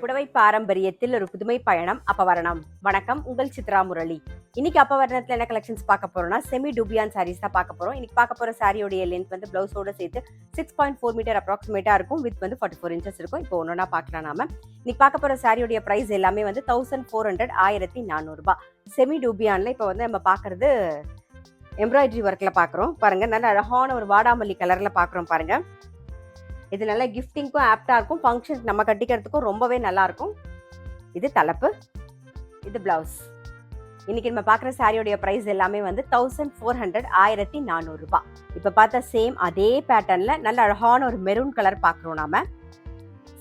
புடவை பாரம்பரியத்தில் ஒரு புதுமை பயணம் அப்பவரணம். வணக்கம், உங்கள் சித்ரா முரளி. இன்னைக்கு அப்பவரணத்துல என்ன கலெக்ஷன்ஸ் பார்க்க போறோம்னா செமி டூபியான் சாரீஸ் தான் பார்க்க போறோம். இன்னைக்கு பார்க்க போற சாரியோடைய லென்த் வந்து பிளவுஸோட சேர்த்து 6.4 மீட்டர் அப்ராக்சிமேட்டா இருக்கும். வித் வந்து 44 இன்ச்சஸ் இருக்கும். இப்போ ஒன்னொன்னா பார்க்கலாம் நாம. இன்னைக்கு பார்க்க போற சாரியோடைய பிரைஸ் எல்லாமே வந்து 1400 1400 ரூபாய். செமி டூபியான்ல இப்போ வந்து நம்ம பார்க்கறது எம்ப்ராய்டரி ஒர்க்ல பார்க்குறோம். பாருங்க, நல்ல அழகான ஒரு வாடாமல்லி கலர்ல பார்க்குறோம் பாருங்க. இது நல்லா கிஃப்டிங்க்கும் ஆப்டா இருக்கும். ஃபங்க்ஷன் நம்ம கட்டிக்கிறதுக்கும் ரொம்பவே நல்லா இருக்கும். இது தலைப்பு, இது பிளவுஸ். இன்னைக்கு நம்ம பார்க்குற சாரியோடைய பிரைஸ் எல்லாமே வந்து 1400 1400 ரூபாய். இப்போ பார்த்தா சேம் அதே பேட்டர்ன்ல நல்ல அழகான ஒரு மெரூன் கலர் பார்க்குறோம். நாம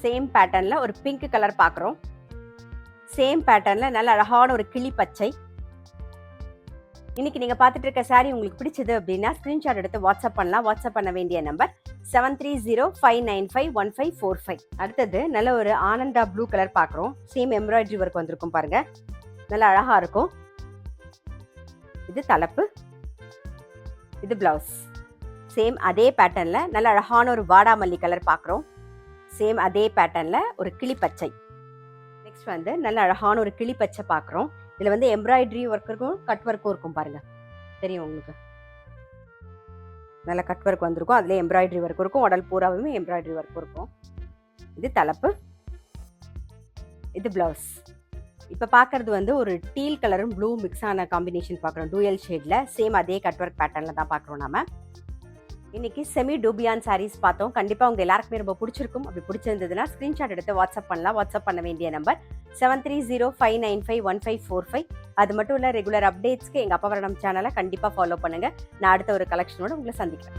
சேம் பேட்டர்ன்ல ஒரு பிங்க் கலர் பார்க்குறோம். சேம் பேட்டர்ன்ல நல்ல அழகான ஒரு கிளி பச்சை. இன்னைக்கு நீங்க பார்த்துட்டு இருக்க சாரி உங்களுக்கு பிடிச்சது அப்படின்னா ஸ்கிரீன்ஷாட் எடுத்து வாட்ஸ்அப் பண்ணலாம். வாட்ஸ்அப் பண்ண வேண்டிய நம்பர் 7305951545. அடுத்தது நல்ல ஒரு ஆனந்தா ப்ளூ கலர் பார்க்குறோம். சேம் எம்ப்ராய்டரி ஒர்க் வந்திருக்கும் பாருங்க, நல்லா அழகா இருக்கும். இது தலைப்பு, இது பிளவுஸ். சேம் அதே பேட்டர்ன்ல நல்ல அழகான ஒரு வாடாமல்லி கலர் பார்க்குறோம். சேம் அதே பேட்டர்ன்ல ஒரு கிளிப்பச்சை. நெக்ஸ்ட் வந்து நல்ல அழகான ஒரு கிளிப்பச்சை பார்க்குறோம். இதுல வந்து எம்ப்ராய்டரி ஒர்க் இருக்கும், கட் ஒர்க்கும் இருக்கும் பாருங்க, தெரியும் உங்களுக்கு. நல்ல கட் ஒர்க் வந்திருக்கும், அதுல எம்ப்ராய்டரி ஒர்க் இருக்கும், உடல் பூராவுமே எம்ப்ராய்டரி ஒர்க் இருக்கும். இது தலைப்பு, இது பிளவுஸ். இப்ப பாக்குறது வந்து ஒரு டீல் கலரும் ப்ளூ மிக்ஸ் ஆன காம்பினேஷன் பாக்குறோம், டூயல் ஷேட்ல. சேம் அதே கட் ஒர்க் பேட்டர்ன்ல தான் பாக்குறோம் நாம. இன்னைக்கு செமி டூபியான் சாரீஸ் பார்த்தோம். கண்டிப்பா உங்க எல்லாருக்குமே ரொம்ப பிடிச்சிருக்கும். அப்படி பிடிச்சிருந்ததுன்னா ஸ்கிரீன்ஷாட் எடுத்து வாட்ஸ்அப் பண்ணலாம். வாட்ஸ்அப் பண்ண வேண்டிய நம்பர் 7305951545. அது மட்டும் இல்ல, ரெகுலர் அப்டேட்ஸ்க்கு எங்க அப்பவரணம் சேனலை கண்டிப்பா ஃபாலோ பண்ணுங்க. நான் அடுத்த ஒரு கலெக்ஷனோட உங்களை சந்திக்கிறேன்.